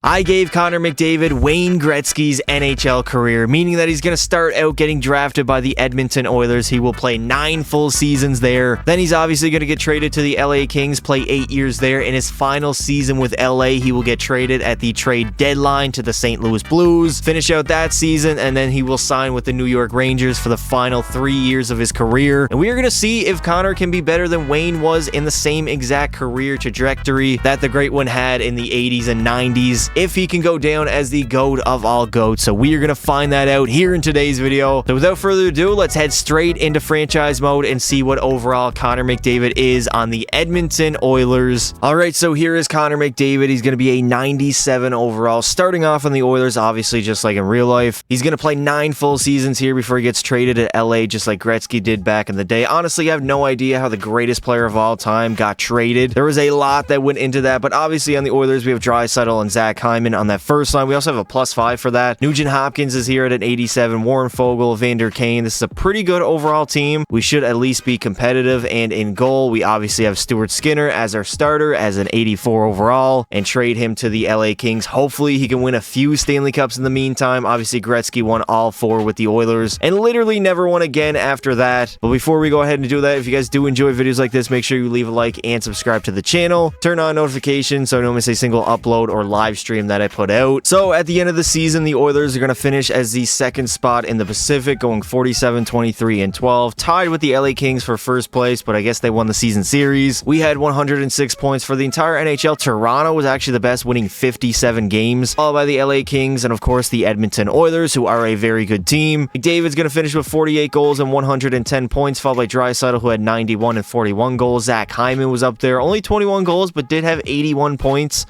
I gave Connor McDavid Wayne Gretzky's NHL career, meaning that he's going to start out getting drafted by the Edmonton Oilers. He will play 9 full seasons there. Then he's obviously going to get traded to the LA Kings, play 8 years there. In his final season with LA, he will get traded at the trade deadline to the St. Louis Blues, finish out that season, and then he will sign with the New York Rangers for the final 3 years of his career. And we are going to see if Connor can be better than Wayne was in the same exact career trajectory that the great one had in the 80s and 90s. If he can go down as the GOAT of all GOATs. So we are going to find that out here in today's video. So without further ado, let's head straight into franchise mode and see what overall Connor McDavid is on the Edmonton Oilers. Alright, so here is Connor McDavid. He's going to be a 97 overall. Starting off on the Oilers, obviously just like in real life. He's going to play 9 full seasons here before he gets traded at LA, just like Gretzky did back in the day. Honestly, I have no idea how the greatest player of all time got traded. There was a lot that went into that, but obviously on the Oilers, we have Draisaitl and Zach Hyman on that first line. We also have a +5 for that. Nugent Hopkins is here at an 87. Warren Fogle, Vander Kane. This is a pretty good overall team. We should at least be competitive. And in goal, we obviously have Stuart Skinner as our starter as an 84 overall and trade him to the LA Kings. Hopefully, he can win a few Stanley Cups in the meantime. Obviously, Gretzky won all 4 with the Oilers and literally never won again after that. But before we go ahead and do that, if you guys do enjoy videos like this, make sure you leave a like and subscribe to the channel. Turn on notifications so I don't miss a single upload or live stream that I put out. So at the end of the season, the Oilers are going to finish as the second spot in the Pacific, going 47, 23, and 12, tied with the LA Kings for first place, but I guess they won the season series. We had 106 points for the entire NHL. Toronto was actually the best, winning 57 games, followed by the LA Kings and of course the Edmonton Oilers, who are a very good team. McDavid's going to finish with 48 goals and 110 points, followed by Draisaitl, who had 91 and 41 goals. Zach Hyman was up there, only 21 goals, but did have 81 points.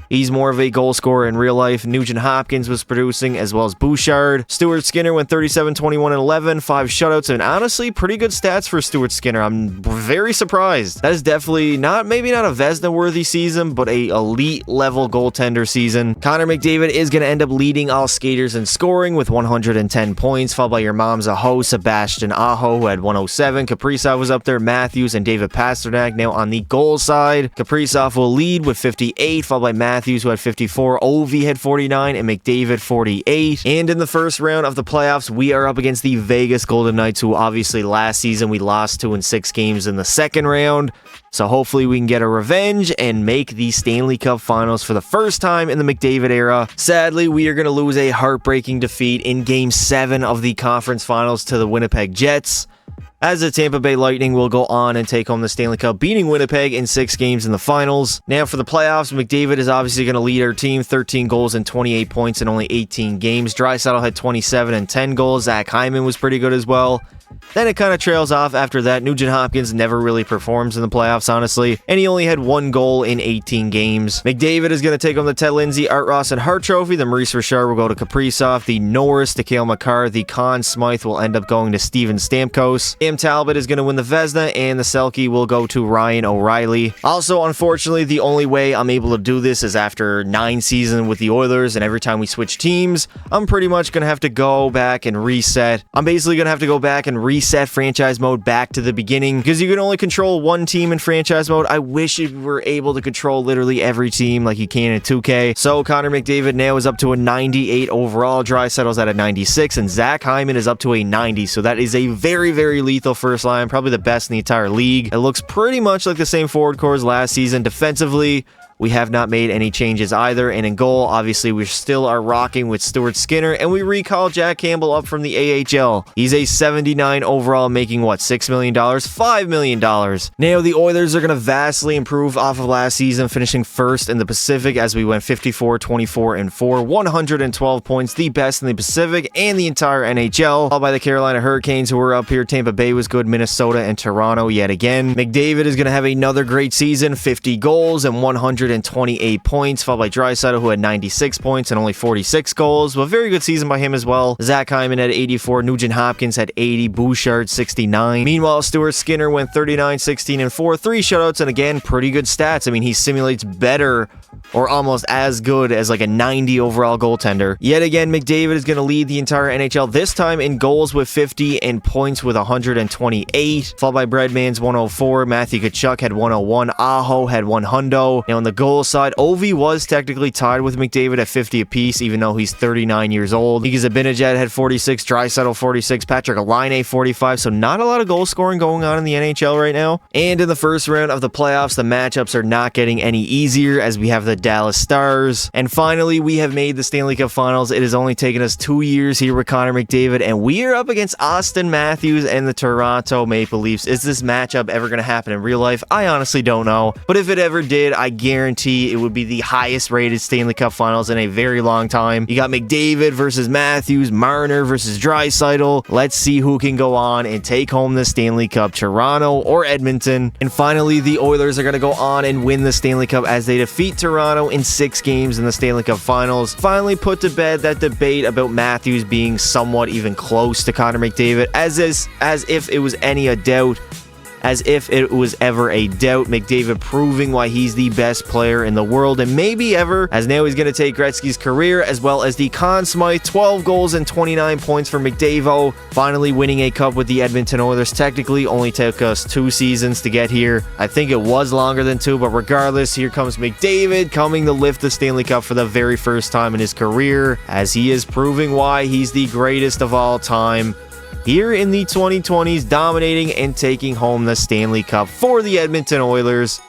He's more of a goal scorer in real life. Nugent Hopkins was producing, as well as Bouchard. Stuart Skinner went 37, 21, and 11, 5 shutouts, and honestly, pretty good stats for Stuart Skinner. I'm very surprised. That is definitely maybe not a Vezina-worthy season, but a elite-level goaltender season. Connor McDavid is going to end up leading all skaters in scoring with 110 points, followed by your mom's Aho, Sebastian Aho, who had 107. Kaprizov was up there, Matthews, and David Pastrnak. Now on the goal side, Kaprizov will lead with 58, followed by Matthews, who had 54, Ovi had 49, and McDavid 48. And in the first round of the playoffs, we are up against the Vegas Golden Knights, who obviously last season we lost 2 in 6 games in the second round. So hopefully we can get a revenge and make the Stanley Cup Finals for the first time in the McDavid era. Sadly, we are going to lose a heartbreaking defeat in Game 7 of the Conference Finals to the Winnipeg Jets, as the Tampa Bay Lightning will go on and take home the Stanley Cup, beating Winnipeg in 6 games in the finals. Now for the playoffs, McDavid is obviously going to lead our team, 13 goals and 28 points in only 18 games. Draisaitl had 27 and 10 goals. Zach Hyman was pretty good as well. Then it kind of trails off after that. Nugent Hopkins never really performs in the playoffs, honestly, and he only had 1 goal in 18 games. McDavid is going to take home the Ted Lindsay, Art Ross, and Hart Trophy. The Maurice Richard will go to Kaprizov. The Norris to Cale Makar. The Conn Smythe will end up going to Steven Stamkos. Cam Talbot is going to win the Vezina, and the Selke will go to Ryan O'Reilly. Also, unfortunately, the only way I'm able to do this is after 9 seasons with the Oilers, and every time we switch teams, I'm pretty much going to have to go back and reset. I'm basically going to have to go back and reset franchise mode back to the beginning, because you can only control one team in franchise mode. I wish you were able to control literally every team like you can in 2K. So Connor McDavid now is up to a 98 overall. Draisaitl's at a 96, and Zach Hyman is up to a 90. So that is a very, very lethal first line, probably the best in the entire league. It looks pretty much like the same forward core as last season. Defensively, we have not made any changes either, and in goal, obviously, we still are rocking with Stuart Skinner, and we recall Jack Campbell up from the AHL. He's a 79 overall, making, what, $6 million? $5 million. Now, the Oilers are going to vastly improve off of last season, finishing first in the Pacific as we went 54, 24, and 4, 112 points, the best in the Pacific and the entire NHL, followed by the Carolina Hurricanes, who were up here. Tampa Bay was good, Minnesota and Toronto yet again. McDavid is going to have another great season, 50 goals and 128 points, followed by Draisaitl, who had 96 points and only 46 goals. Well, a very good season by him as well. Zach Hyman had 84, Nugent Hopkins had 80, Bouchard 69. Meanwhile, Stuart Skinner went 39, 16, and 4, 3 shutouts, and again, pretty good stats. I mean, he simulates better or almost as good as like a 90 overall goaltender. Yet again, McDavid is going to lead the entire NHL, this time in goals with 50 and points with 128, followed by Breadman's 104, Matthew Tkachuk had 101, Aho had 100. Now on the goal side, Ovi was technically tied with McDavid at 50 apiece, even though he's 39 years old. Mika Zibanejad had 46, Draisaitl 46, Patrick Laine 45, so not a lot of goal scoring going on in the NHL right now. And in the first round of the playoffs, the matchups are not getting any easier as we have the Dallas Stars. And finally, we have made the Stanley Cup Finals. It has only taken us 2 years here with Connor McDavid, and we are up against Austin Matthews and the Toronto Maple Leafs. Is this matchup ever going to happen in real life? I honestly don't know, but if it ever did, I guarantee it would be the highest rated Stanley Cup Finals in a very long time. You got McDavid versus Matthews, Marner versus Draisaitl. Let's see who can go on and take home the Stanley Cup, Toronto or Edmonton. And finally, the Oilers are going to go on and win the Stanley Cup as they defeat Toronto in 6 games in the Stanley Cup Finals. Finally put to bed that debate about Matthews being somewhat even close to Connor McDavid, as if it was any doubt. As if it was ever a doubt. McDavid proving why he's the best player in the world and maybe ever, as now he's going to take Gretzky's career as well as the Conn Smythe, 12 goals and 29 points for McDavid. Finally winning a cup with the Edmonton Oilers. Technically only took us 2 seasons to get here. I think it was longer than 2, but regardless, here comes McDavid coming to lift the Stanley Cup for the very first time in his career, as he is proving why he's the greatest of all time. Here in the 2020s, dominating and taking home the Stanley Cup for the Edmonton Oilers.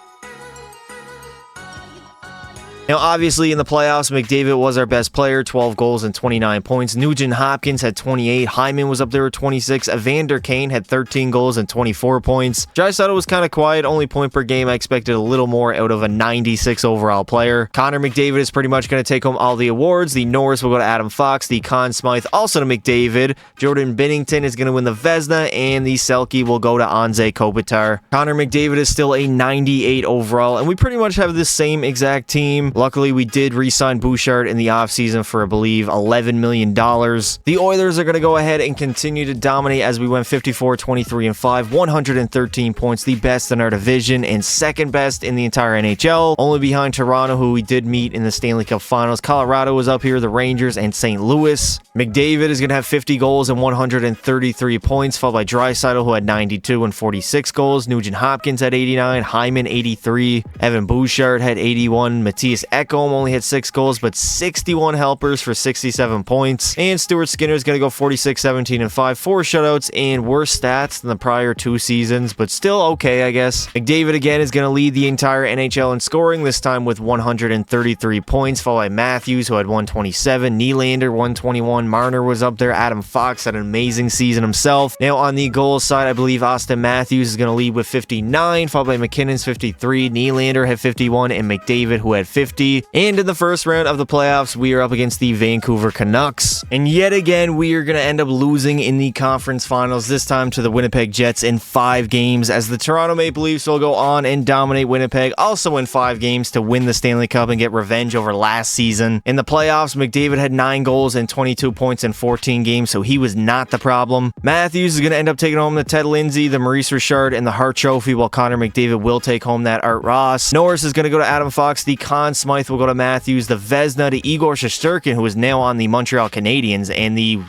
Now, obviously, in the playoffs, McDavid was our best player, 12 goals and 29 points. Nugent Hopkins had 28. Hyman was up there with 26. Evander Kane had 13 goals and 24 points. Draisaitl was kind of quiet, only point per game. I expected a little more out of a 96 overall player. Connor McDavid is pretty much going to take home all the awards. The Norris will go to Adam Fox. The Conn Smythe also to McDavid. Jordan Binnington is going to win the Vezina, and the Selke will go to Anze Kopitar. Connor McDavid is still a 98 overall, and we pretty much have the same exact team. Luckily, we did re-sign Bouchard in the offseason for, I believe, $11 million. The Oilers are going to go ahead and continue to dominate as we went 54, 23, and 5, 113 points, the best in our division and second best in the entire NHL, only behind Toronto, who we did meet in the Stanley Cup Finals. Colorado was up here, the Rangers, and St. Louis. McDavid is going to have 50 goals and 133 points, followed by Draisaitl, who had 92 and 46 goals. Nugent Hopkins had 89, Hyman 83, Evan Bouchard had 81, Matthias Ekholm only had 6 goals, but 61 helpers for 67 points. And Stuart Skinner is going to go 46, 17, and 5, 4 shutouts, and worse stats than the prior 2 seasons, but still okay, I guess. McDavid again is going to lead the entire NHL in scoring, this time with 133 points, followed by Matthews, who had 127, Nylander 121, Marner was up there, Adam Fox had an amazing season himself. Now on the goals side, I believe Austin Matthews is going to lead with 59, followed by McKinnon's 53, Nylander had 51, and McDavid, who had 50. And in the first round of the playoffs, we are up against the Vancouver Canucks. And yet again, we are going to end up losing in the conference finals, this time to the Winnipeg Jets in 5 games, as the Toronto Maple Leafs will go on and dominate Winnipeg, also in 5 games, to win the Stanley Cup and get revenge over last season. In the playoffs, McDavid had 9 goals and 22 points in 14 games, so he was not the problem. Matthews is going to end up taking home the Ted Lindsay, the Maurice Richard, and the Hart Trophy, while Connor McDavid will take home that Art Ross. Norris is going to go to Adam Fox. The Conn Smythe will go to Matthews, the Vezina to Igor Shesterkin, who is now on the Montreal Canadiens, and the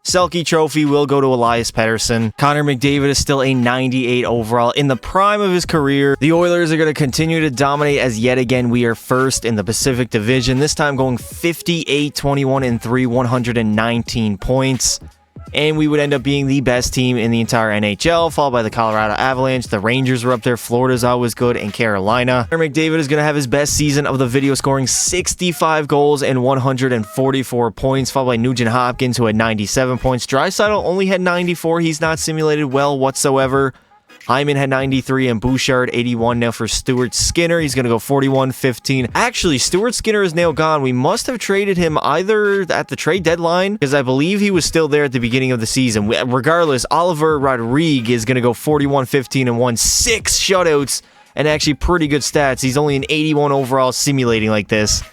Selke Trophy will go to Elias Pettersson. Connor McDavid is still a 98 overall in the prime of his career. The Oilers are going to continue to dominate as yet again we are first in the Pacific Division, this time going 58, 21, and 3, 119 points. And we would end up being the best team in the entire NHL, followed by the Colorado Avalanche. The Rangers were up there. Florida's always good, and Carolina. McDavid is going to have his best season of the video, scoring 65 goals and 144 points, followed by Nugent Hopkins, who had 97 points. Draisaitl only had 94. He's not simulated well whatsoever. Hyman had 93 and Bouchard 81. Now for Stuart Skinner, he's going to go 41, 15. Actually, Stuart Skinner is now gone. We must have traded him either at the trade deadline, because I believe he was still there at the beginning of the season. Regardless, Oliver Rodrigue is going to go 41, 15, and 1. 6 shutouts and actually pretty good stats. He's only an 81 overall simulating like this.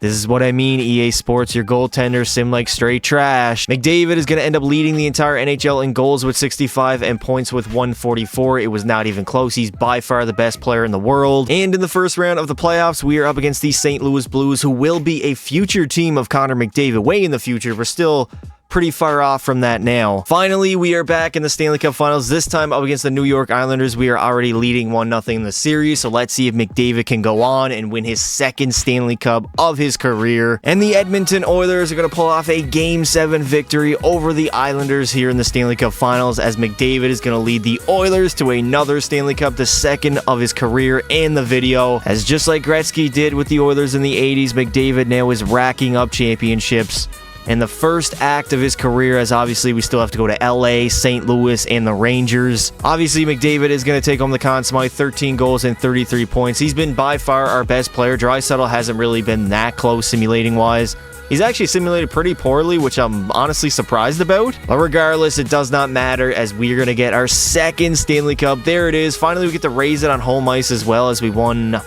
This is what I mean, EA Sports. Your goaltender sim like straight trash. McDavid is going to end up leading the entire NHL in goals with 65 and points with 144. It was not even close. He's by far the best player in the world. And in the first round of the playoffs, we are up against the St. Louis Blues, who will be a future team of Connor McDavid. Way in the future. We're still pretty far off from that now. Finally, we are back in the Stanley Cup Finals, this time up against the New York Islanders. We are already leading 1-0 in the series, so let's see if McDavid can go on and win his second Stanley Cup of his career. And the Edmonton Oilers are going to pull off a Game 7 victory over the Islanders here in the Stanley Cup Finals, as McDavid is going to lead the Oilers to another Stanley Cup, the second of his career in the video. As just like Gretzky did with the Oilers in the 80s, McDavid now is racking up championships. And the first act of his career, as obviously we still have to go to LA, St. Louis, and the Rangers. Obviously, McDavid is going to take home the Conn Smythe, 13 goals and 33 points. He's been by far our best player. Draisaitl hasn't really been that close simulating-wise. He's actually simulated pretty poorly, which I'm honestly surprised about. But regardless, it does not matter, as we're going to get our second Stanley Cup. There it is. Finally, we get to raise it on home ice as well, as we won,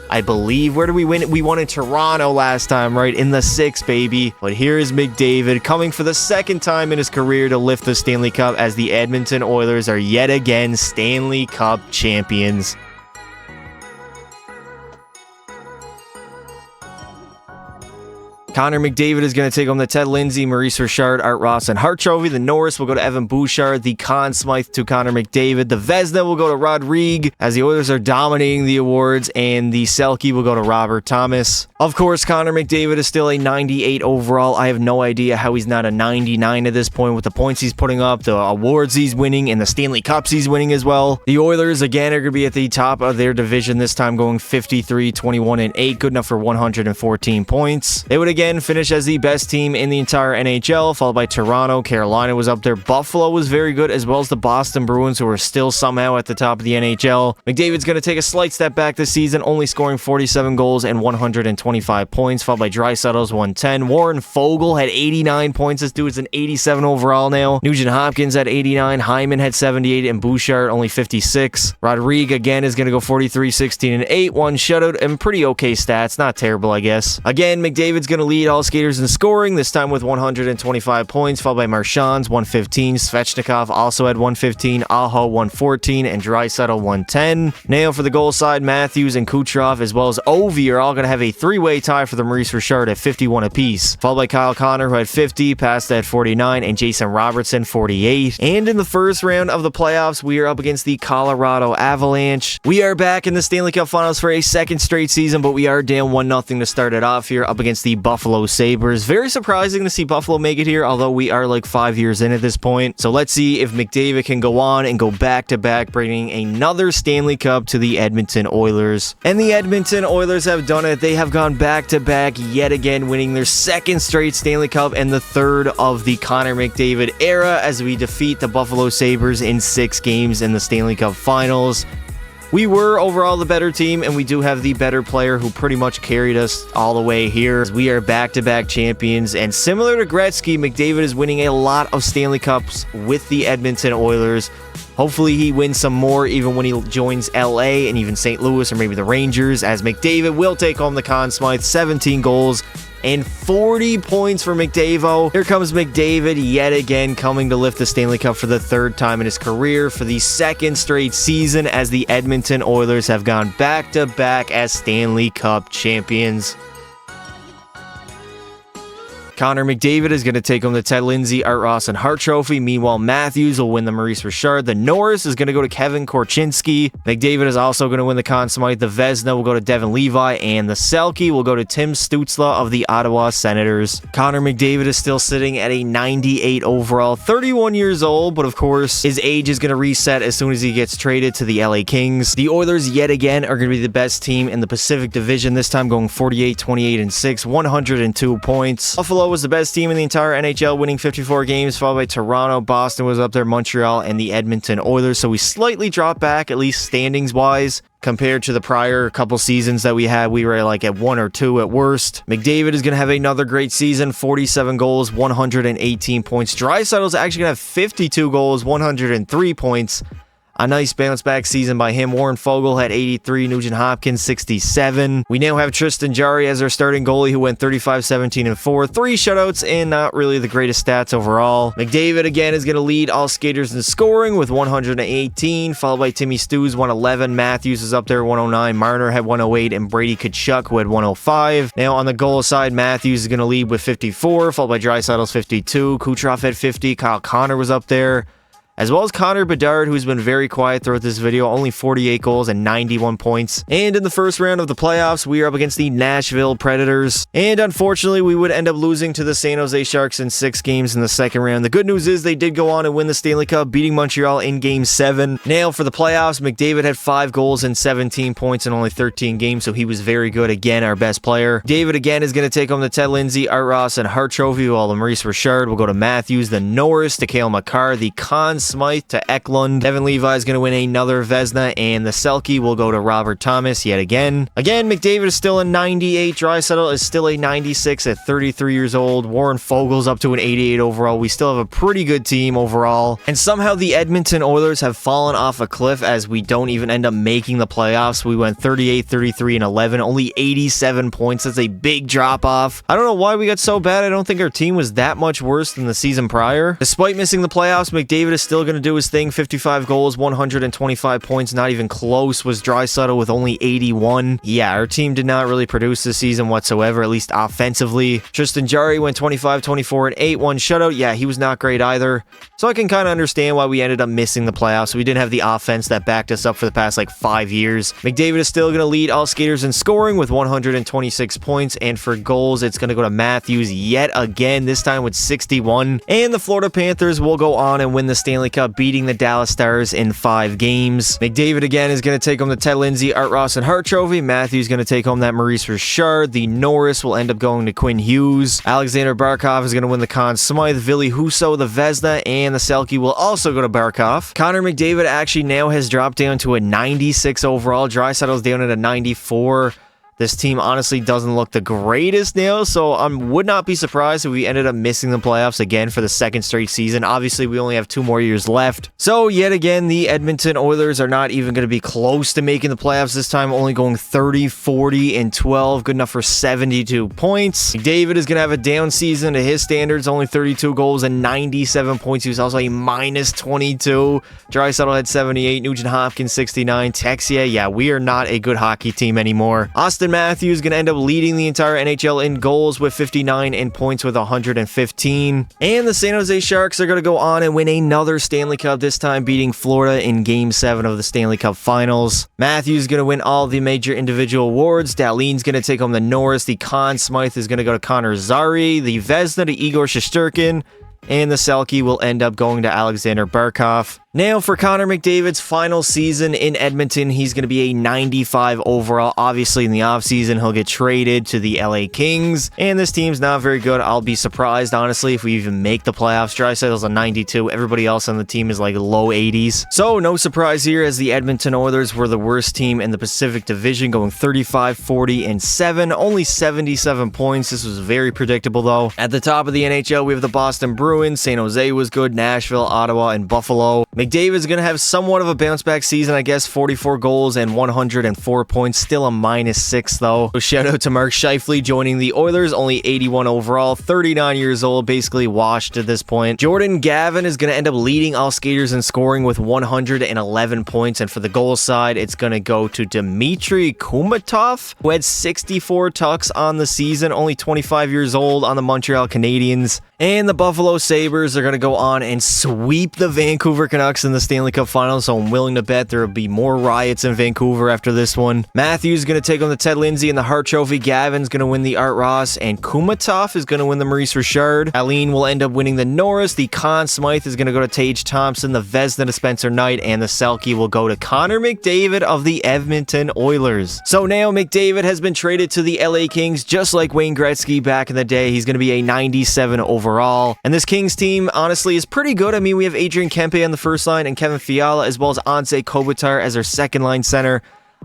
I believe. Where did we win? We won in Toronto last time, right? In the 6, baby. But here is McDavid coming for the second time in his career to lift the Stanley Cup, as the Edmonton Oilers are yet again Stanley Cup champions. Connor McDavid is going to take home the Ted Lindsay, Maurice Richard, Art Ross, and Hart Trophy. The Norris will go to Evan Bouchard. The Conn Smythe to Connor McDavid. The Vezina will go to Rodrigue, as the Oilers are dominating the awards. And the Selke will go to Robert Thomas. Of course, Connor McDavid is still a 98 overall. I have no idea how he's not a 99 at this point with the points he's putting up, the awards he's winning, and the Stanley Cups he's winning as well. The Oilers, again, are going to be at the top of their division this time, going 53, 21, and 8. Good enough for 114 points. They would again finish as the best team in the entire NHL, followed by Toronto. Carolina was up there. Buffalo was very good, as well as the Boston Bruins, who are still somehow at the top of the NHL. McDavid's going to take a slight step back this season, only scoring 47 goals and 125 points, followed by Draisaitl's 110. Warren Fogle had 89 points. This dude's an 87 overall now. Nugent Hopkins had 89. Hyman had 78, and Bouchard only 56. Rodrigue again is going to go 43, 16, and 8. One shutout, and pretty okay stats. Not terrible, I guess. Again, McDavid's going to lead all skaters in scoring, this time with 125 points, followed by Marchand's 115. Svechnikov also had 115, Aho 114, and Draisaitl 110. Now for the goal side, Matthews and Kucherov, as well as Ovi, are all going to have a three-way tie for the Maurice Richard at 51 apiece, followed by Kyle Connor, who had 50, Pasta at 49, and Jason Robertson 48. And in the first round of the playoffs, we are up against the Colorado Avalanche. We are back in the Stanley Cup Finals for a second straight season, but we are down 1-0 to start it off here, up against the Buffalo Sabres. Very surprising to see Buffalo make it here, although we are like 5 years in at this point. So let's see if McDavid can go on and go back-to-back, bringing another Stanley Cup to the Edmonton Oilers. And the Edmonton Oilers have done it. They have gone back-to-back yet again, winning their second straight Stanley Cup and the third of the Connor McDavid era, as we defeat the Buffalo Sabres in 6 games in the Stanley Cup Finals. We were overall the better team, and we do have the better player who pretty much carried us all the way here. We are back-to-back champions, and similar to Gretzky, McDavid is winning a lot of Stanley Cups with the Edmonton Oilers. Hopefully he wins some more even when he joins LA and even St. Louis or maybe the Rangers, as McDavid will take home the Conn Smythe, 17 goals and 40 points for McDavid. Here comes McDavid yet again, coming to lift the Stanley Cup for the third time in his career for the second straight season, as the Edmonton Oilers have gone back-to-back as Stanley Cup champions. Connor McDavid is going to take home the Ted Lindsay, Art Ross, and Hart Trophy. Meanwhile, Matthews will win the Maurice Richard. The Norris is going to go to Kevin Korchinski. McDavid is also going to win the Conn Smythe. The Vezina will go to Devin Levi, and the Selke will go to Tim Stützle of the Ottawa Senators. Connor McDavid is still sitting at a 98 overall, 31 years old, but of course, his age is going to reset as soon as he gets traded to the LA Kings. The Oilers, yet again, are going to be the best team in the Pacific Division, this time going 48, 28, and 6, 102 points. Buffalo was the best team in the entire NHL, winning 54 games, followed by Toronto. Boston was up there, Montreal, and the Edmonton Oilers. So we slightly dropped back, at least standings-wise, compared to the prior couple seasons that we had. We were like at 1 or 2 at worst. McDavid is going to have another great season, 47 goals, 118 points. Draisaitl's actually going to have 52 goals, 103 points. A nice bounce back season by him. Warren Fogle had 83, Nugent Hopkins 67. We now have Tristan Jarry as our starting goalie, who went 35, 17, and 4. 3 shutouts and not really the greatest stats overall. McDavid again is going to lead all skaters in scoring with 118, followed by Timmy Stews 111. Matthews is up there 109. Marner had 108, and Brady Tkachuk, who had 105. Now on the goal side, Matthews is going to lead with 54, followed by Draisaitl's 52. Kucherov had 50. Kyle Connor was up there, as well as Connor Bedard, who's been very quiet throughout this video, only 48 goals and 91 points. And in the first round of the playoffs, we are up against the Nashville Predators. And unfortunately, we would end up losing to the San Jose Sharks in 6 games in the second round. The good news is they did go on and win the Stanley Cup, beating Montreal in Game 7. Now for the playoffs, McDavid had 5 goals and 17 points in only 13 games, so he was very good. Again, our best player. David again is going to take home the Ted Lindsay, Art Ross, and Hart Trophy, while the Maurice Richard will go to Matthews, the Norris to Cale Makar, the Conn Smythe to Eklund. Evan Levi is going to win another Vezina, and the Selke will go to Robert Thomas yet again. Again, McDavid is still a 98. Draisaitl is still a 96 at 33 years old. Warren Fogel's up to an 88 overall. We still have a pretty good team overall. And somehow the Edmonton Oilers have fallen off a cliff as we don't even end up making the playoffs. We went 38, 33, and 11. Only 87 points. That's a big drop off. I don't know why we got so bad. I don't think our team was that much worse than the season prior. Despite missing the playoffs, McDavid is still going to do his thing. 55 goals, 125 points, not even close was Draisaitl with only 81. Yeah, our team did not really produce this season whatsoever, at least offensively. Tristan Jarry went 25, 24, and 8, 1 shutout. Yeah, he was not great either. So I can kind of understand why we ended up missing the playoffs. We didn't have the offense that backed us up for the past 5 years. McDavid is still going to lead all skaters in scoring with 126 points, and for goals, it's going to go to Matthews yet again, this time with 61. And the Florida Panthers will go on and win the Stanley Cup, beating the Dallas Stars in 5 games. McDavid again is going to take home the Ted Lindsay, Art Ross, and Hart Trophy. Matthews going to take home that Maurice Richard. The Norris will end up going to Quinn Hughes. Alexander Barkov is going to win the Conn Smythe. Ville Husso, the Vezina, and the Selke will also go to Barkov. Connor McDavid actually now has dropped down to a 96 overall. Draisaitl's down at a 94. This team honestly doesn't look the greatest now, so I would not be surprised if we ended up missing the playoffs again for the second straight season. Obviously, we only have 2 more years left. So, yet again, the Edmonton Oilers are not even going to be close to making the playoffs this time, only going 30, 40, and 12, good enough for 72 points. David is going to have a down season to his standards, only 32 goals and 97 points. He was also a minus 22. Draisaitl had 78, Nugent Hopkins 69, Texia, yeah, we are not a good hockey team anymore. Austin Matthews is going to end up leading the entire NHL in goals with 59 and points with 115. And the San Jose Sharks are going to go on and win another Stanley Cup, this time beating Florida in Game 7 of the Stanley Cup Finals. Matthews is going to win all the major individual awards. Dahlin's going to take home the Norris. The Conn Smythe is going to go to Connor Zary. The Vezina to Igor Shesterkin. And the Selke will end up going to Alexander Barkov. Now, for Connor McDavid's final season in Edmonton, he's going to be a 95 overall. Obviously, in the offseason, he'll get traded to the LA Kings. And this team's not very good. I'll be surprised, honestly, if we even make the playoffs. Draisaitl's a 92. Everybody else on the team is low 80s. So, no surprise here, as the Edmonton Oilers were the worst team in the Pacific Division, going 35, 40, and 7. Only 77 points. This was very predictable, though. At the top of the NHL, we have the Boston Bruins. San Jose was good. Nashville, Ottawa, and Buffalo. McDavid is going to have somewhat of a bounce-back season, I guess. 44 goals and 104 points. Still a -6, though. So shout out to Mark Scheifele joining the Oilers. Only 81 overall. 39 years old. Basically washed at this point. Jordan Gavin is going to end up leading all skaters in scoring with 111 points. And for the goal side, it's going to go to Dmitry Kumatov, who had 64 tucks on the season. Only 25 years old on the Montreal Canadiens. And the Buffalo Sabres are going to go on and sweep the Vancouver Canucks in the Stanley Cup Finals, so I'm willing to bet there will be more riots in Vancouver after this one. Matthews is going to take on the Ted Lindsay and the Hart Trophy. Gavin's going to win the Art Ross, and Kumatov is going to win the Maurice Richard. Aline will end up winning the Norris. The Conn Smythe is going to go to Tage Thompson. The Vezina to Spencer Knight, and the Selke will go to Connor McDavid of the Edmonton Oilers. So now McDavid has been traded to the LA Kings, just like Wayne Gretzky back in the day. He's going to be a 97 overall. And this Kings team, honestly, is pretty good. I mean, we have Adrian Kempe on the first line and Kevin Fiala, as well as Anze Kopitar as our second line center.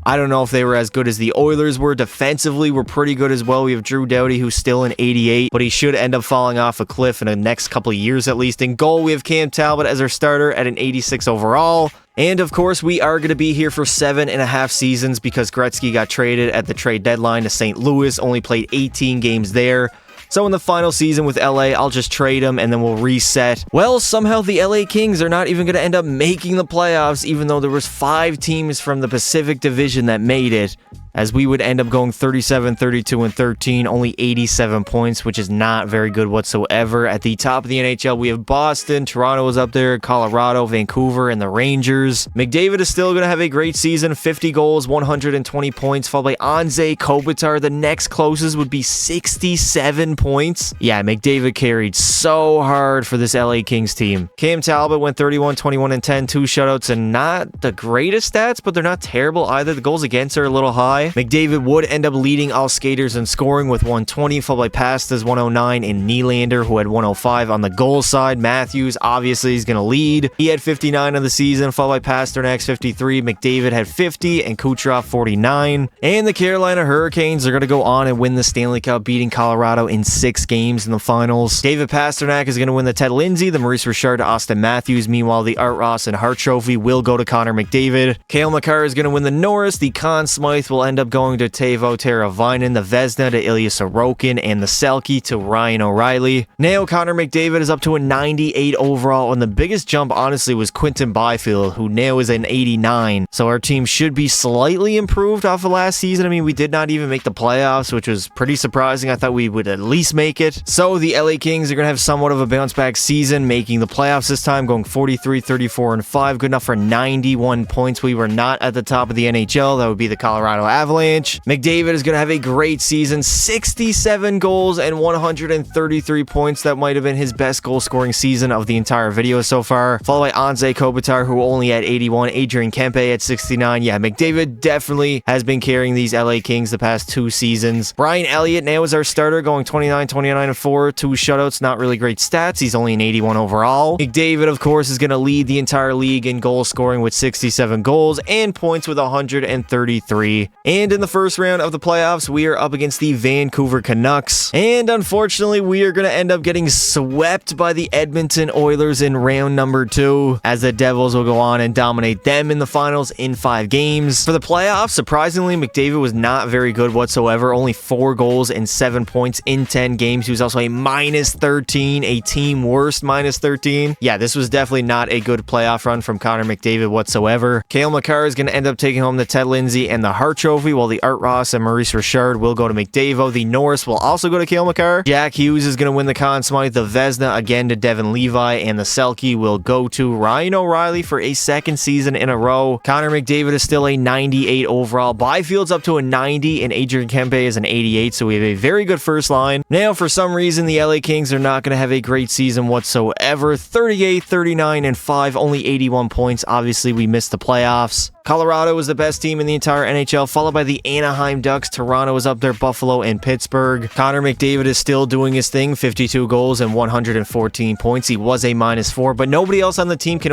I don't know if they were as good as the Oilers were. Defensively, we're pretty good as well. We have Drew Doughty, who's still an 88, but he should end up falling off a cliff in the next couple of years at least. In goal, we have Cam Talbot as our starter at an 86 overall. And of course, we are going to be here for 7.5 seasons because Gretzky got traded at the trade deadline to St. Louis, only played 18 games there. So in the final season with LA, I'll just trade him and then we'll reset. Well, somehow the LA Kings are not even going to end up making the playoffs, even though there was 5 teams from the Pacific Division that made it, as we would end up going 37, 32, and 13, only 87 points, which is not very good whatsoever. At the top of the NHL, we have Boston, Toronto is up there, Colorado, Vancouver, and the Rangers. McDavid is still going to have a great season, 50 goals, 120 points, followed by Anze Kopitar. The next closest would be 67 points. Yeah, McDavid carried so hard for this LA Kings team. Cam Talbot went 31, 21, and 10, 2 shutouts, and not the greatest stats, but they're not terrible either. The goals against are a little high. McDavid would end up leading all skaters in scoring with 120, followed by Pasta's 109 and Nylander, who had 105 on the goal side. Matthews, obviously, is going to lead. He had 59 on the season, followed by Pasternak's 53. McDavid had 50 and Kucherov 49. And the Carolina Hurricanes are going to go on and win the Stanley Cup, beating Colorado in 6 games in the finals. David Pastrnak is going to win the Ted Lindsay, the Maurice Richard to Austin Matthews. Meanwhile, the Art Ross and Hart Trophy will go to Connor McDavid. Cale Makar is going to win the Norris. The Conn Smythe will end up going to Teuvo Teravainen, the Vezina to Ilya Sorokin, and the Selke to Ryan O'Reilly. Now Connor McDavid is up to a 98 overall, and the biggest jump honestly was Quinton Byfield, who now is an 89. So our team should be slightly improved off of last season. I mean, we did not even make the playoffs, which was pretty surprising. I thought we would at least make it. So the LA Kings are going to have somewhat of a bounce back season, making the playoffs this time, going 43, 34, and 5, good enough for 91 points. We were not at the top of the NHL. That would be the Colorado Avalanche. McDavid is going to have a great season, 67 goals and 133 points. That might have been his best goal scoring season of the entire video so far. Followed by Anze Kopitar, who only had 81, Adrian Kempe at 69. Yeah, McDavid definitely has been carrying these LA Kings the past 2 seasons. Brian Elliott now is our starter, going 29, 29, and 4, 2 shutouts, not really great stats. He's only an 81 overall. McDavid, of course, is going to lead the entire league in goal scoring with 67 goals and points with 133. And in the first round of the playoffs, we are up against the Vancouver Canucks. And unfortunately, we are going to end up getting swept by the Edmonton Oilers in round number 2, as the Devils will go on and dominate them in the finals in 5 games. For the playoffs, surprisingly, McDavid was not very good whatsoever. Only 4 goals and 7 points in 10 games. He was also a -13, a team worst -13. Yeah, this was definitely not a good playoff run from Connor McDavid whatsoever. Cale Makar is going to end up taking home the Ted Lindsay and the Hart Trophy, while the Art Ross and Maurice Richard will go to McDavid. The Norris will also go to Cale Makar. Jack Hughes is going to win the Conn Smythe, the Vezina again to Devin Levi, and the Selke will go to Ryan O'Reilly for a 2nd season in a row. Connor McDavid is still a 98 overall. Byfield's up to a 90, and Adrian Kempe is an 88, so we have a very good first line. Now, for some reason, the LA Kings are not going to have a great season whatsoever. 38, 39, and 5, only 81 points. Obviously, we missed the playoffs. Colorado was the best team in the entire NHL, followed by the Anaheim Ducks. Toronto is up there, Buffalo, and Pittsburgh. Connor McDavid is still doing his thing, 52 goals and 114 points. He was a -4, but nobody else on the team can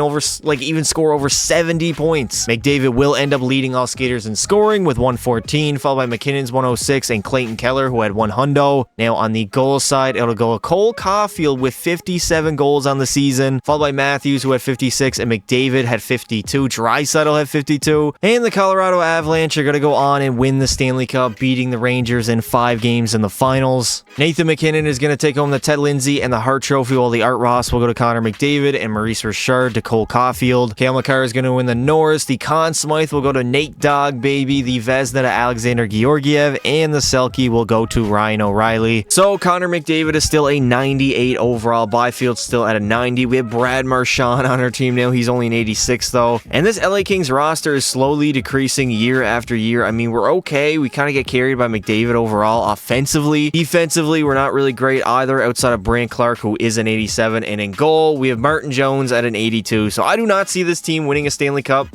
even score over 70 points. McDavid will end up leading all skaters in scoring with 114, followed by McKinnon's 106 and Clayton Keller, who had 100. Now on the goal side, it'll go Cole Caulfield with 57 goals on the season, followed by Matthews, who had 56, and McDavid had 52. Draisaitl had 52. And the Colorado Avalanche are going to go on and win the Stanley Cup, beating the Rangers in 5 games in the finals. Nathan McKinnon is going to take home the Ted Lindsay and the Hart Trophy, while the Art Ross will go to Connor McDavid and Maurice Richard to Cole Caulfield. Cale Makar is going to win the Norris. The Conn Smythe will go to Nate Dogg, baby. The Vezina to Alexander Georgiev, and the Selke will go to Ryan O'Reilly. So Connor McDavid is still a 98 overall. Byfield's still at a 90. We have Brad Marchand on our team now. He's only an 86 though. And this LA Kings roster is slowly decreasing year after year. I mean, we're okay. We kind of get carried by McDavid overall offensively. Defensively, we're not really great either, outside of Brant Clark, who is an 87. And in goal, we have Martin Jones at an 82. So I do not see this team winning a Stanley Cup,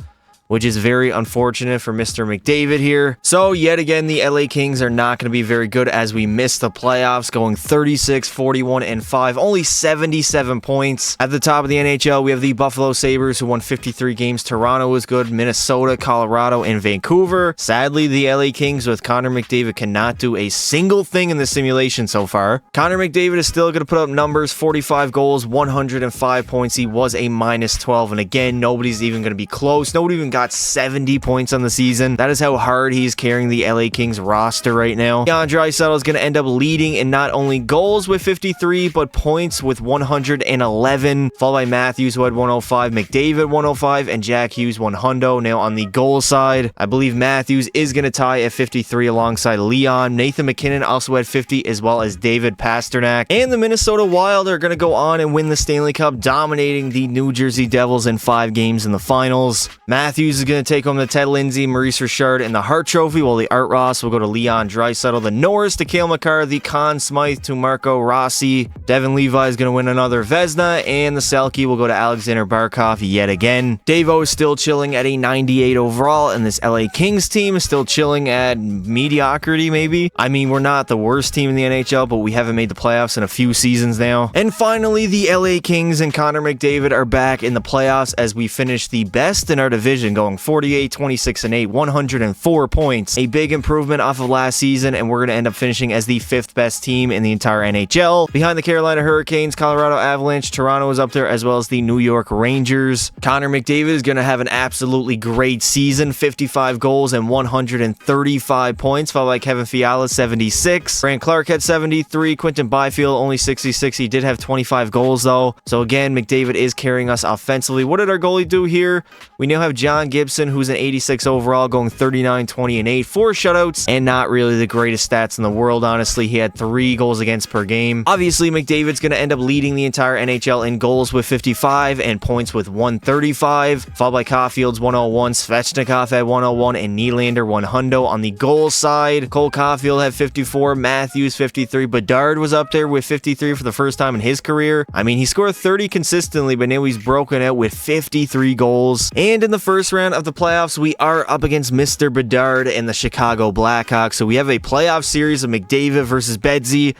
which is very unfortunate for Mr. McDavid here. So yet again, the LA Kings are not going to be very good as we miss the playoffs, going 36, 41, and 5, only 77 points. At the top of the NHL, we have the Buffalo Sabres, who won 53 games. Toronto was good, Minnesota, Colorado, and Vancouver. Sadly, the LA Kings with Connor McDavid cannot do a single thing in the simulation so far. Connor McDavid is still going to put up numbers, 45 goals, 105 points. He was a minus 12, and again, nobody's even going to be close. Nobody even got 70 points on the season. That is how hard he's carrying the LA Kings roster right now. Leon Draisaitl is going to end up leading in not only goals with 53, but points with 111, followed by Matthews, who had 105, McDavid 105, and Jack Hughes 100. Now on the goal side, I believe Matthews is going to tie at 53 alongside Leon. Nathan MacKinnon also had 50, as well as David Pastrnak. And the Minnesota Wild are going to go on and win the Stanley Cup, dominating the New Jersey Devils in 5 games in the finals. Matthews is going to take home the Ted Lindsay, Maurice Richard, and the Hart Trophy, while the Art Ross will go to Leon Draisaitl, the Norris to Cale Makar, the Conn Smythe to Marco Rossi. Devin Levi is going to win another Vezina, and the Selke will go to Alexander Barkov yet again. Davo is still chilling at a 98 overall, and this LA Kings team is still chilling at mediocrity, maybe. I mean, we're not the worst team in the NHL, but we haven't made the playoffs in a few seasons now. And finally, the LA Kings and Connor McDavid are back in the playoffs as we finish the best in our division, going 48, 26, and 8, 104 points. A big improvement off of last season, and we're going to end up finishing as the 5th best team in the entire NHL. Behind the Carolina Hurricanes, Colorado Avalanche, Toronto is up there, as well as the New York Rangers. Connor McDavid is going to have an absolutely great season, 55 goals and 135 points, followed by Kevin Fiala, 76. Grant Clark had 73. Quinton Byfield, only 66. He did have 25 goals, though. So again, McDavid is carrying us offensively. What did our goalie do here? We now have John Gibson, who's an 86 overall, going 39, 20, and 8. 4 shutouts, and not really the greatest stats in the world, honestly. He had 3 goals against per game. Obviously, McDavid's going to end up leading the entire NHL in goals with 55 and points with 135, followed by Caulfield's 101, Svechnikov had 101, and Nylander 100. On the goals side, Cole Caulfield had 54, Matthews 53, Bedard was up there with 53 for the first time in his career. I mean, he scored 30 consistently, but now he's broken out with 53 goals. And in the first round of the playoffs, we are up against Mr. Bedard and the Chicago Blackhawks. So we have a playoff series of McDavid versus Bedsy.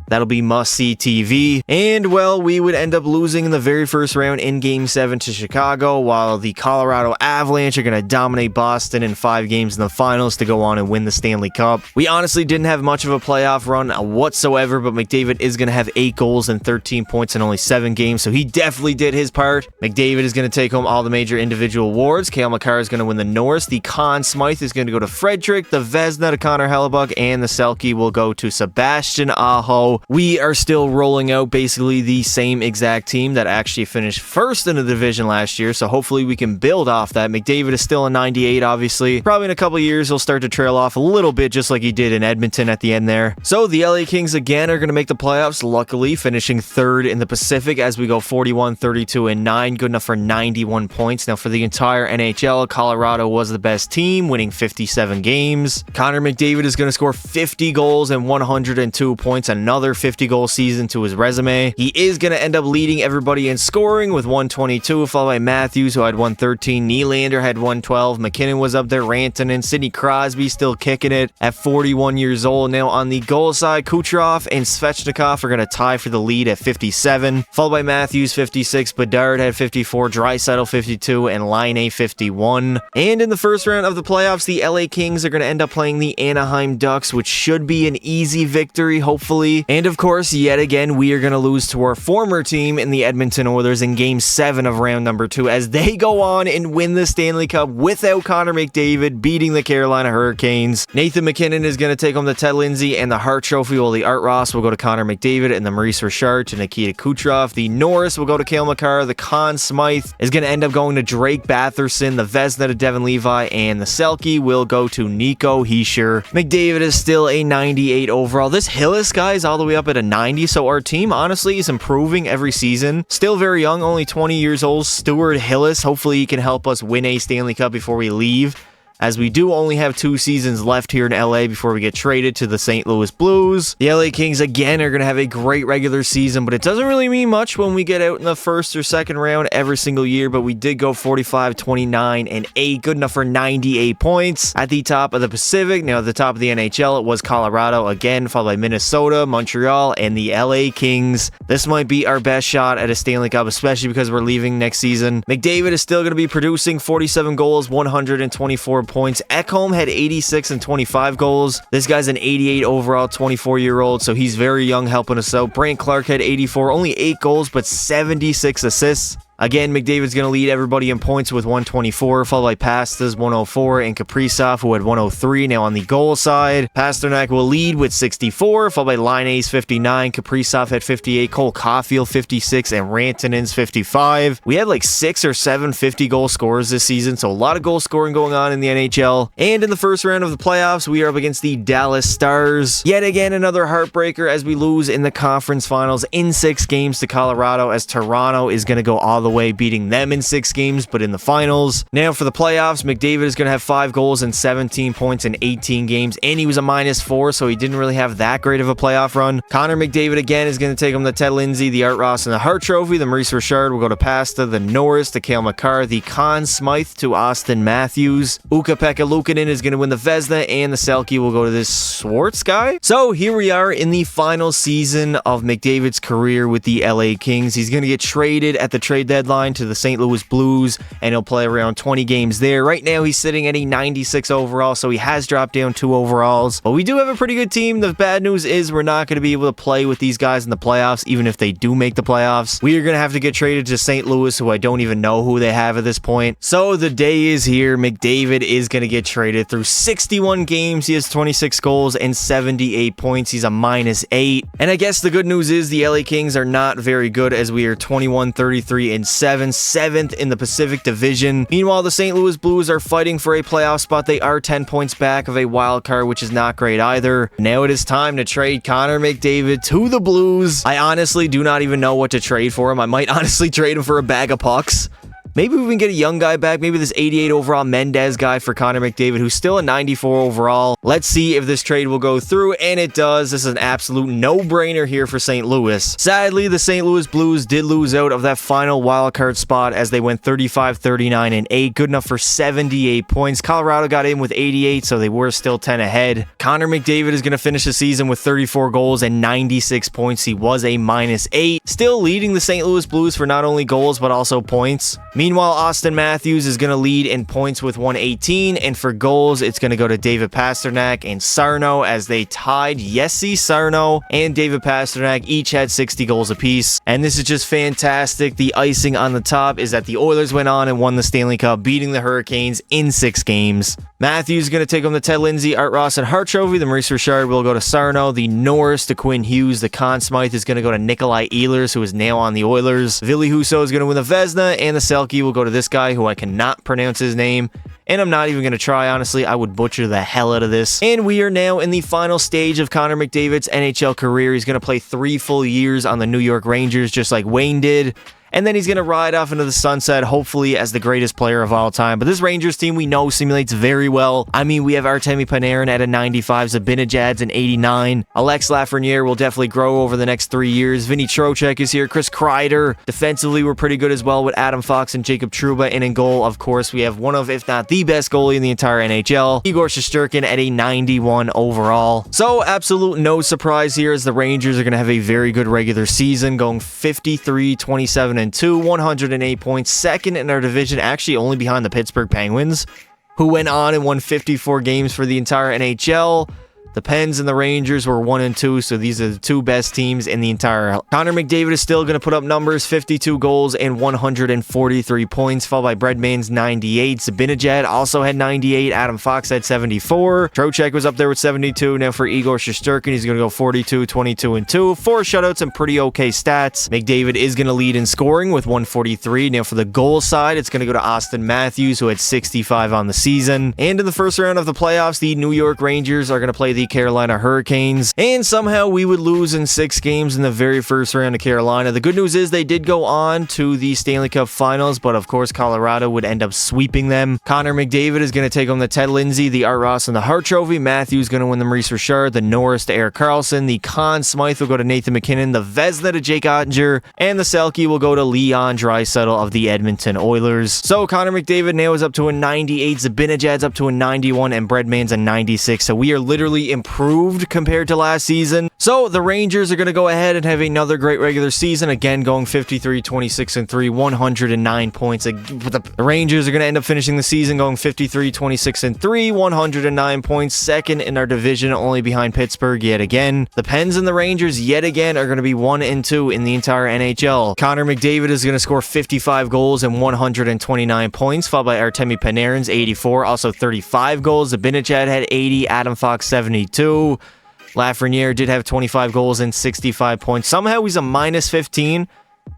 That'll be must-see TV. And, well, we would end up losing in the very first round in Game 7 to Chicago, while the Colorado Avalanche are going to dominate Boston in 5 games in the finals to go on and win the Stanley Cup. We honestly didn't have much of a playoff run whatsoever, but McDavid is going to have 8 goals and 13 points in only 7 games, so he definitely did his part. McDavid is going to take home all the major individual awards. Cale Makar is going to win the Norris. The Conn Smythe is going to go to Frederick. The Vezina to Connor Hellebuck, and the Selke will go to Sebastian Aho. We are still rolling out basically the same exact team that actually finished first in the division last year, so hopefully we can build off that. McDavid is still a 98, obviously. Probably in a couple years, he'll start to trail off a little bit, just like he did in Edmonton at the end there. So the LA Kings again are going to make the playoffs, luckily, finishing 3rd in the Pacific as we go 41, 32, and 9, good enough for 91 points. Now for the entire NHL, Colorado was the best team, winning 57 games. Connor McDavid is going to score 50 goals and 102 points, another 50-goal season to his resume. He is going to end up leading everybody in scoring with 122, followed by Matthews, who had 113. Nylander had 112. McKinnon was up there, Rantanen. Sidney Crosby still kicking it at 41 years old. Now on the goal side, Kucherov and Svechnikov are going to tie for the lead at 57, followed by Matthews, 56. Bedard had 54, Draisaitl 52, and Laine 51. And in the first round of the playoffs, the LA Kings are going to end up playing the Anaheim Ducks, which should be an easy victory, hopefully. And of course, yet again, we are going to lose to our former team in the Edmonton Oilers in Game 7 of round number 2 as they go on and win the Stanley Cup without Connor McDavid, beating the Carolina Hurricanes. Nathan MacKinnon is going to take home the Ted Lindsay and the Hart Trophy, while the Art Ross will go to Connor McDavid, and the Maurice Richard to Nikita Kucherov. The Norris will go to Cale Makar. The Conn Smythe is going to end up going to Drake Batherson. The Vezina to Devin Levi, and the Selke will go to Nico Hischier. McDavid is still a 98 overall. This Hillis guy is all the way up at a 90, so our team honestly is improving every season. Still very young, only 20 years old. Stuart Hillis, hopefully he can help us win a Stanley Cup before we leave, as we do only have 2 seasons left here in LA before we get traded to the St. Louis Blues. The LA Kings again are going to have a great regular season, but it doesn't really mean much when we get out in the first or second round every single year, but we did go 45, 29, and 8, good enough for 98 points. At the top of the Pacific, now at the top of the NHL, it was Colorado again, followed by Minnesota, Montreal, and the LA Kings. This might be our best shot at a Stanley Cup, especially because we're leaving next season. McDavid is still going to be producing 47 goals, 124 points. Ekholm had 86 and 25 goals. This guy's an 88 overall, 24-year-old, so he's very young, helping us out. Brant Clark had 84, only 8 goals, but 76 assists. Again, McDavid's going to lead everybody in points with 124, followed by Pasta's 104 and Kaprizov, who had 103. Now on the goal side, Pasternak will lead with 64, followed by Laine's 59, Kaprizov had 58, Cole Caulfield 56, and Rantanen's 55. We had like 6 or 7 50-goal scorers this season, so a lot of goal scoring going on in the NHL. And in the first round of the playoffs, we are up against the Dallas Stars. Yet again, another heartbreaker as we lose in the conference finals in 6 games to Colorado, as Toronto is going to go all the way, beating them in 6 games, but in the finals. Now for the playoffs, McDavid is going to have 5 goals and 17 points in 18 games, and he was a -4, so he didn't really have that great of a playoff run. Connor McDavid again is going to take him the Ted Lindsay, the Art Ross, and the Hart Trophy. The Maurice Richard will go to Pasta, the Norris to Cale Makar, the Conn Smythe to Austin Matthews. Ukko-Pekka Luukkonen is going to win the Vezina, and the Selke will go to this Swartz guy. So here we are in the final season of McDavid's career with the LA Kings. He's going to get traded at the trade deadline to the St. Louis Blues, and he'll play around 20 games there. Right now, he's sitting at a 96 overall, so he has dropped down 2 overalls. But we do have a pretty good team. The bad news is we're not going to be able to play with these guys in the playoffs, even if they do make the playoffs. We are going to have to get traded to St. Louis, who I don't even know who they have at this point. So the day is here. McDavid is going to get traded. Through 61 games, he has 26 goals and 78 points. He's a -8. And I guess the good news is the LA Kings are not very good, as we are 21, 33, and 7, 7th in the Pacific Division. Meanwhile, the St. Louis Blues are fighting for a playoff spot. They are 10 points back of a wild card, which is not great either. Now it is time to trade Connor McDavid to the Blues. I honestly do not even know what to trade for him. I might honestly trade him for a bag of pucks. Maybe we can get a young guy back. Maybe this 88 overall Mendez guy for Connor McDavid, who's still a 94 overall. Let's see if this trade will go through, and it does. This is an absolute no-brainer here for St. Louis. Sadly, the St. Louis Blues did lose out of that final wildcard spot as they went 35, 39, and 8. Good enough for 78 points. Colorado got in with 88, so they were still 10 ahead. Connor McDavid is going to finish the season with 34 goals and 96 points. He was a -8. Still leading the St. Louis Blues for not only goals, but also points. Meanwhile, Austin Matthews is going to lead in points with 118, and for goals, it's going to go to David Pastrnak and Sarno, as they tied. Jesse Sarno and David Pastrnak each had 60 goals apiece, and this is just fantastic. The icing on the top is that the Oilers went on and won the Stanley Cup, beating the Hurricanes in 6 games. Matthews is going to take home the Ted Lindsay, Art Ross, and Hart Trophy. The Maurice Richard will go to Sarno. The Norris to Quinn Hughes. The Conn Smythe is going to go to Nikolai Ehlers, who is now on the Oilers. Ville Husso is going to win the Vezina, and the Selke will go to this guy, who I cannot pronounce his name. And I'm not even going to try, honestly. I would butcher the hell out of this. And we are now in the final stage of Connor McDavid's NHL career. He's going to play 3 full years on the New York Rangers, just like Wayne did. And then he's going to ride off into the sunset, hopefully as the greatest player of all time. But this Rangers team we know simulates very well. I mean, we have Artemi Panarin at a 95, Zibanejad's an 89. Alex Lafreniere will definitely grow over the next 3 years. Vinny Trocheck is here. Chris Kreider. Defensively, we're pretty good as well with Adam Fox and Jacob Trouba. And in goal, of course, we have one of, if not the best goalie in the entire NHL, Igor Shesterkin at a 91 overall. So, absolute no surprise here, as the Rangers are going to have a very good regular season, going 53, 27, 108 points, second in our division, actually only behind the Pittsburgh Penguins, who went on and won 54 games for the entire NHL. The Pens and the Rangers were 1 and 2, so these are the 2 best teams in the entire. Connor McDavid is still going to put up numbers, 52 goals and 143 points, followed by Breadman's 98. Zibanejad also had 98. Adam Fox had 74. Trocheck was up there with 72. Now for Igor Shesterkin, he's going to go 42, 22, and 2. 4 shutouts and pretty okay stats. McDavid is going to lead in scoring with 143. Now for the goal side, it's going to go to Austin Matthews, who had 65 on the season. And in the first round of the playoffs, the New York Rangers are going to play the the Carolina Hurricanes, and somehow we would lose in 6 games in the very first round of Carolina. The good news is they did go on to the Stanley Cup Finals, but of course Colorado would end up sweeping them. Connor McDavid is going to take home the Ted Lindsay, the Art Ross, and the Hart Trophy. Matthews going to win the Maurice Richard, the Norris to Erik Karlsson, the Conn Smythe will go to Nathan MacKinnon, the Vezina to Jake Ottinger, and the Selke will go to Leon Draisaitl of the Edmonton Oilers. So Connor McDavid now is up to a 98, Zibanejad's up to a 91, and Breadman's a 96. So we are literally improved compared to last season. So the Rangers are going to go ahead and have another great regular season, again going 53, 26, and 3, 109 points. The Rangers are going to end up finishing the season going 53, 26, and 3, 109 points, second in our division, only behind Pittsburgh yet again. The Pens and the Rangers yet again are going to be 1 and 2 in the entire NHL. Connor McDavid is going to score 55 goals and 129 points, followed by Artemi Panarin's 84, also 35 goals. Zibanejad had 80, Adam Fox 72. Lafreniere did have 25 goals and 65 points. Somehow he's a minus 15.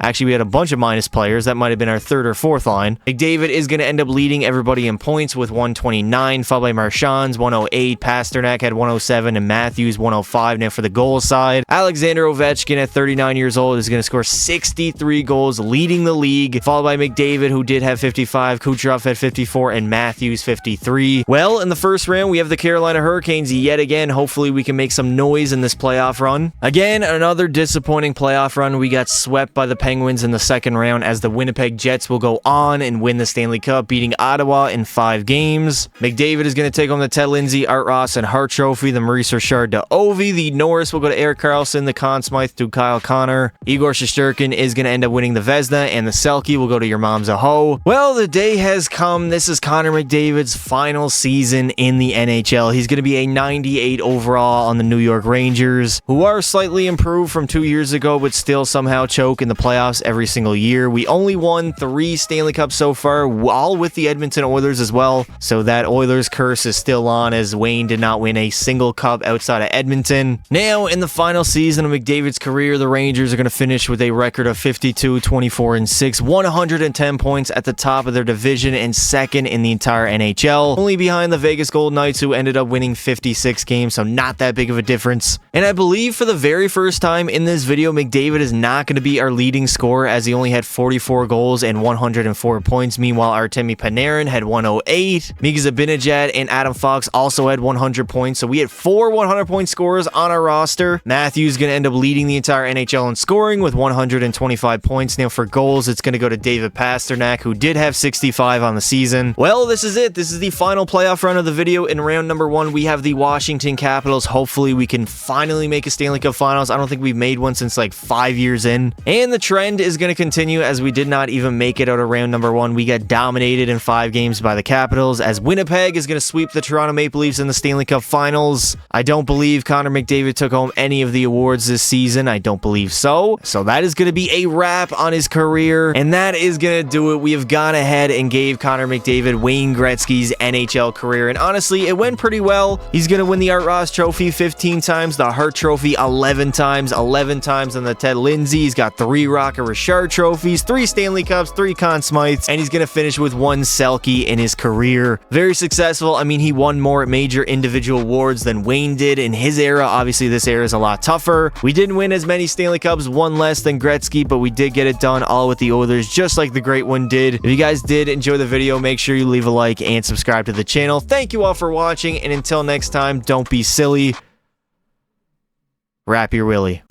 Actually, we had a bunch of minus players. That might have been our third or fourth line. McDavid is going to end up leading everybody in points with 129, followed by Marchand's 108. Pasternak had 107, and Matthews 105. Now for the goal side, Alexander Ovechkin at 39 years old is going to score 63 goals, leading the league, followed by McDavid, who did have 55, Kucherov had 54, and Matthews 53. Well, in the first round, we have the Carolina Hurricanes yet again. Hopefully, we can make some noise in this playoff run. Again, another disappointing playoff run. We got swept by the Penguins in the second round, as the Winnipeg Jets will go on and win the Stanley Cup, beating Ottawa in 5 games. McDavid is going to take home the Ted Lindsay, Art Ross, and Hart Trophy, the Maurice Richard to Ovi. The Norris will go to Erik Karlsson, the Conn Smythe to Kyle Connor. Igor Shesterkin is going to end up winning the Vezina, and the Selke will go to your mom's a hoe. Well, the day has come. This is Connor McDavid's final season in the NHL. He's going to be a 98 overall on the New York Rangers, who are slightly improved from 2 years ago, but still somehow choke in the playoffs every single year. We only won 3 Stanley Cups so far, all with the Edmonton Oilers as well. So that Oilers curse is still on, as Wayne did not win a single cup outside of Edmonton. Now, in the final season of McDavid's career, the Rangers are going to finish with a record of 52, 24, and 6, 110 points at the top of their division and second in the entire NHL. Only behind the Vegas Golden Knights, who ended up winning 56 games, so not that big of a difference. And I believe for the very first time in this video, McDavid is not going to be our leading scorer, as he only had 44 goals and 104 points. Meanwhile, Artemi Panarin had 108. Mika Zibanejad and Adam Fox also had 100 points. So we had 4 100-point scorers on our roster. Matthews going to end up leading the entire NHL in scoring with 125 points. Now for goals, it's going to go to David Pasternak, who did have 65 on the season. Well, this is it. This is the final playoff run of the video. In round number 1, we have the Washington Capitals. Hopefully, we can finally make a Stanley Cup Finals. I don't think we've made one since like 5 years in. And the trend is going to continue, as we did not even make it out of round number 1. We got dominated in 5 games by the Capitals, as Winnipeg is going to sweep the Toronto Maple Leafs in the Stanley Cup Finals. I don't believe Connor McDavid took home any of the awards this season. I don't believe so. So that is going to be a wrap on his career, and that is going to do it. We have gone ahead and gave Connor McDavid Wayne Gretzky's NHL career, and honestly, it went pretty well. He's going to win the Art Ross Trophy 15 times, the Hart Trophy 11 times on the Ted Lindsay. He's got 3 Rocket Richard trophies, 3 Stanley Cups, 3 Conn Smythes, and he's going to finish with 1 Selke in his career. Very successful. I mean, he won more major individual awards than Wayne did in his era. Obviously, this era is a lot tougher. We didn't win as many Stanley Cups, 1 less than Gretzky, but we did get it done all with the Oilers, just like the Great One did. If you guys did enjoy the video, make sure you leave a like and subscribe to the channel. Thank you all for watching, and until next time, don't be silly. Wrap your willy.